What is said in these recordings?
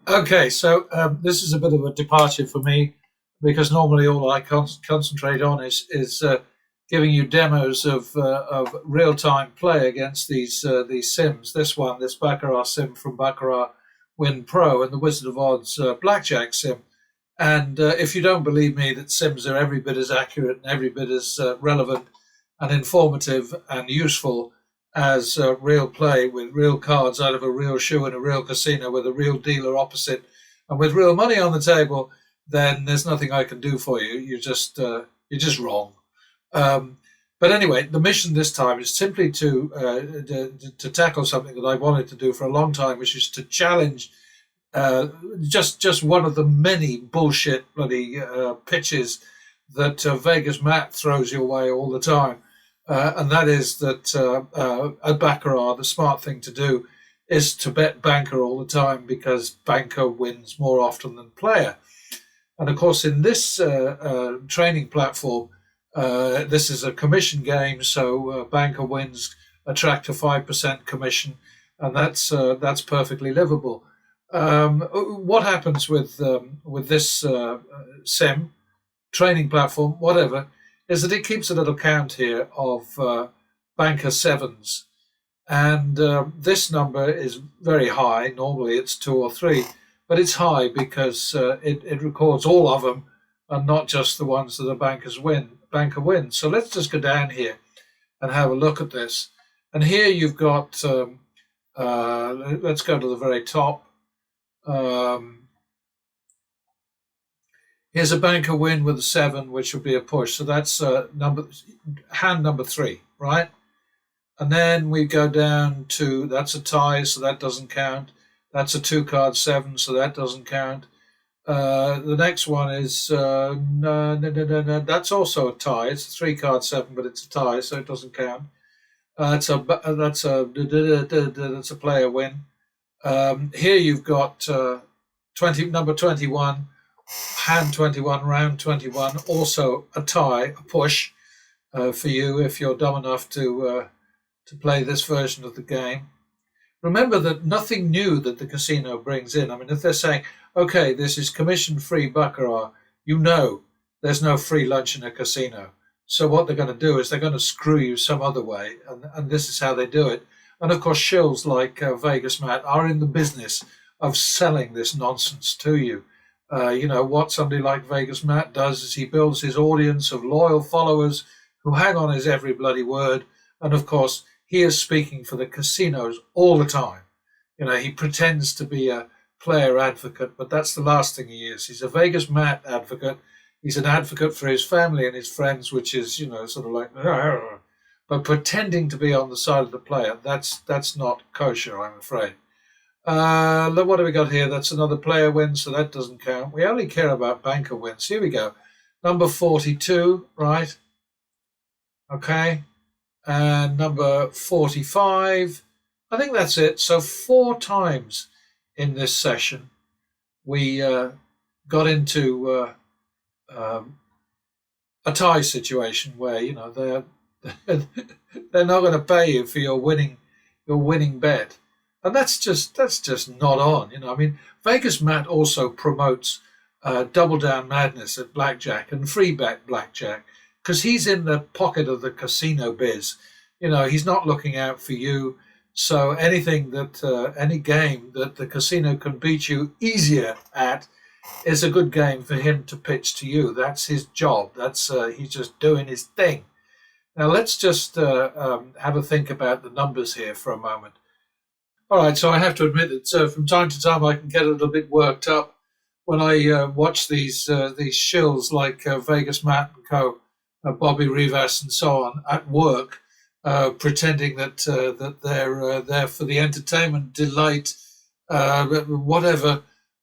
Okay, so this is a bit of a departure for me because normally all I concentrate on is giving you demos of real time play against these sims. This Baccarat sim from Baccarat Win Pro, and the Wizard of Oz Blackjack sim. And if you don't believe me that sims are every bit as accurate and every bit as relevant and informative and useful as real play with real cards out of a real shoe in a real casino with a real dealer opposite and with real money on the table, then there's nothing I can do for you. You're just wrong. Um, but anyway, the mission this time is simply to tackle something that I wanted to do for a long time, which is to challenge uh, just one of the many bullshit bloody pitches that Vegas Matt throws your way all the time, and that is that at Baccarat, the smart thing to do is to bet banker all the time because banker wins more often than player. And of course, in this training platform, this is a commission game, so banker wins attract a 5% commission, and that's perfectly livable. What happens with this sim training platform, whatever, is that it keeps a little count here of banker sevens, and this number is very high. Normally it's two or three, but it's high because it records all of them and not just the ones that the banker wins. So let's just go down here and have a look at this. And here you've got, let's go to the very top. Um, Here's a banker win with a seven, which would be a push. So that's hand number three, right? And then we go down to that's a tie, so that doesn't count. That's a two card seven, so that doesn't count. The next one is no, no, no, no, no, that's also a tie. It's a three card seven, but it's a tie, so it doesn't count. That's a player win. Here you've got 20 number 21, hand 21, round 21, also a tie, a push for you if you're dumb enough to play this version of the game. Remember that nothing new that the casino brings in. I mean, if they're saying, okay, this is commission free baccarat, you know there's no free lunch in a casino. So what they're going to do is they're going to screw you some other way, and this is how they do it. And of course, shills like Vegas Matt are in the business of selling this nonsense to you. What somebody like Vegas Matt does is he builds his audience of loyal followers who hang on his every bloody word. And of course, he is speaking for the casinos all the time. He pretends to be a player advocate, but that's the last thing he is. He's a Vegas Matt advocate. He's an advocate for his family and his friends, which is, sort of like, but pretending to be on the side of the player, that's not kosher, I'm afraid. Look, what do we got here? That's another player win, so that doesn't count. We only care about banker wins. Here we go. Number 42, right? Okay. And number 45. I think that's it. So four times in this session, we got into um, a tie situation where they're they're not going to pay you for your winning bet, and that's just not on. I mean, Vegas Matt also promotes double down madness at blackjack and free bet blackjack because he's in the pocket of the casino biz. He's not looking out for you. So any game that the casino can beat you easier at is a good game for him to pitch to you. That's his job. That's he's just doing his thing. Now let's just have a think about the numbers here for a moment. All right, so I have to admit that from time to time I can get a little bit worked up when I watch these shills like Vegas Matt and Co, Bobby Rivas and so on at work, pretending that they're there for the entertainment, delight, whatever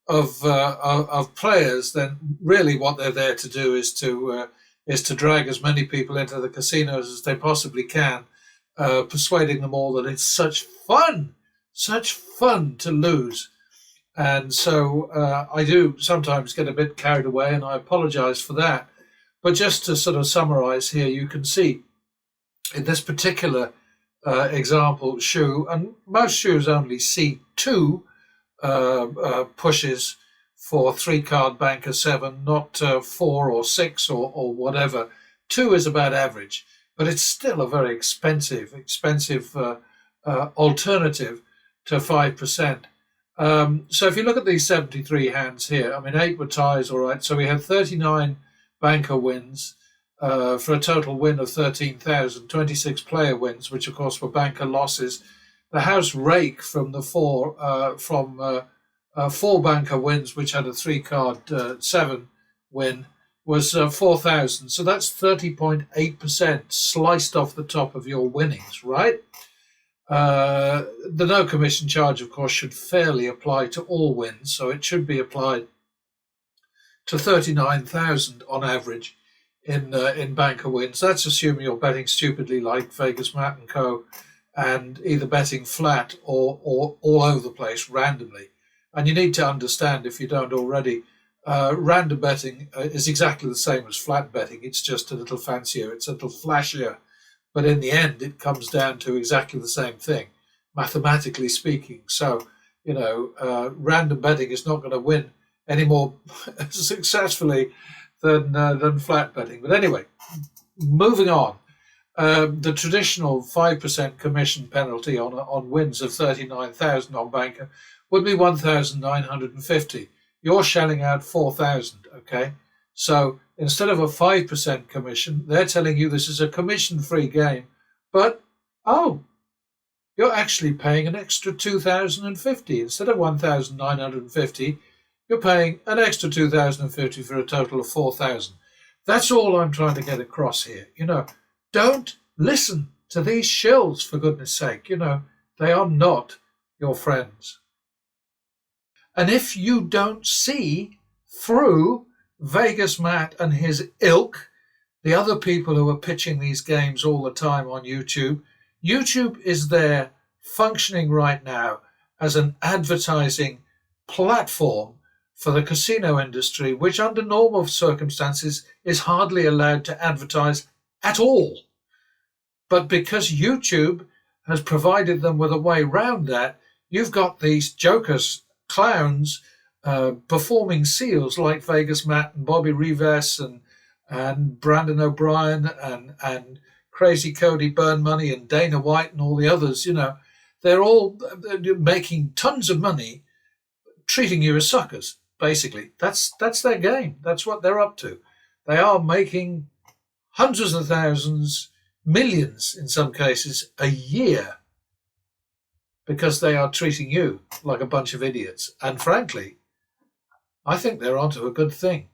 of players. Then really what they're there to do is to drag as many people into the casinos as they possibly can, persuading them all that it's such fun to lose. And so I do sometimes get a bit carried away, and I apologize for that. But just to sort of summarize here, you can see in this particular example shoe, and most shoes only see two, pushes for 3-card banker 7, not 4 or 6 or whatever. 2 is about average, but it's still a very expensive alternative to 5%. So if you look at these 73 hands here, I mean, 8 were ties, all right. So we had 39 banker wins for a total win of 13,000, 26 player wins, which of course were banker losses. The house rake from the 4 banker wins, which had a 3-card 7 win, was 4,000. So that's 30.8% sliced off the top of your winnings, right? The no commission charge, of course, should fairly apply to all wins, so it should be applied to 39,000 on average in banker wins. That's assuming you're betting stupidly like Vegas Matt and Co. and either betting flat or all over the place randomly. And you need to understand, if you don't already, random betting is exactly the same as flat betting. It's just a little fancier, it's a little flashier. But in the end, it comes down to exactly the same thing, mathematically speaking. So, random betting is not going to win any more successfully than flat betting. But anyway, moving on. The traditional 5% commission penalty on wins of 39,000 on banker would be 1,950. You're shelling out 4,000, okay? So instead of a 5% commission, they're telling you this is a commission-free game, but, you're actually paying an extra 2,050. Instead of 1,950, you're paying an extra 2,050 for a total of 4,000. That's all I'm trying to get across here. Don't listen to these shills, for goodness sake. They are not your friends. And if you don't see through Vegas Matt and his ilk, the other people who are pitching these games all the time on YouTube, YouTube is there functioning right now as an advertising platform for the casino industry, which under normal circumstances is hardly allowed to advertise at all. But because YouTube has provided them with a way round that, you've got these jokers, clowns, performing seals like Vegas Matt and Bobby Rivas and Brandon O'Brien and Crazy Cody Burn Money and Dana White and all the others. They're all making tons of money, treating you as suckers. Basically, that's their game. That's what they're up to. They are making hundreds of thousands, millions in some cases, a year because they are treating you like a bunch of idiots. And frankly, I think they're onto a good thing.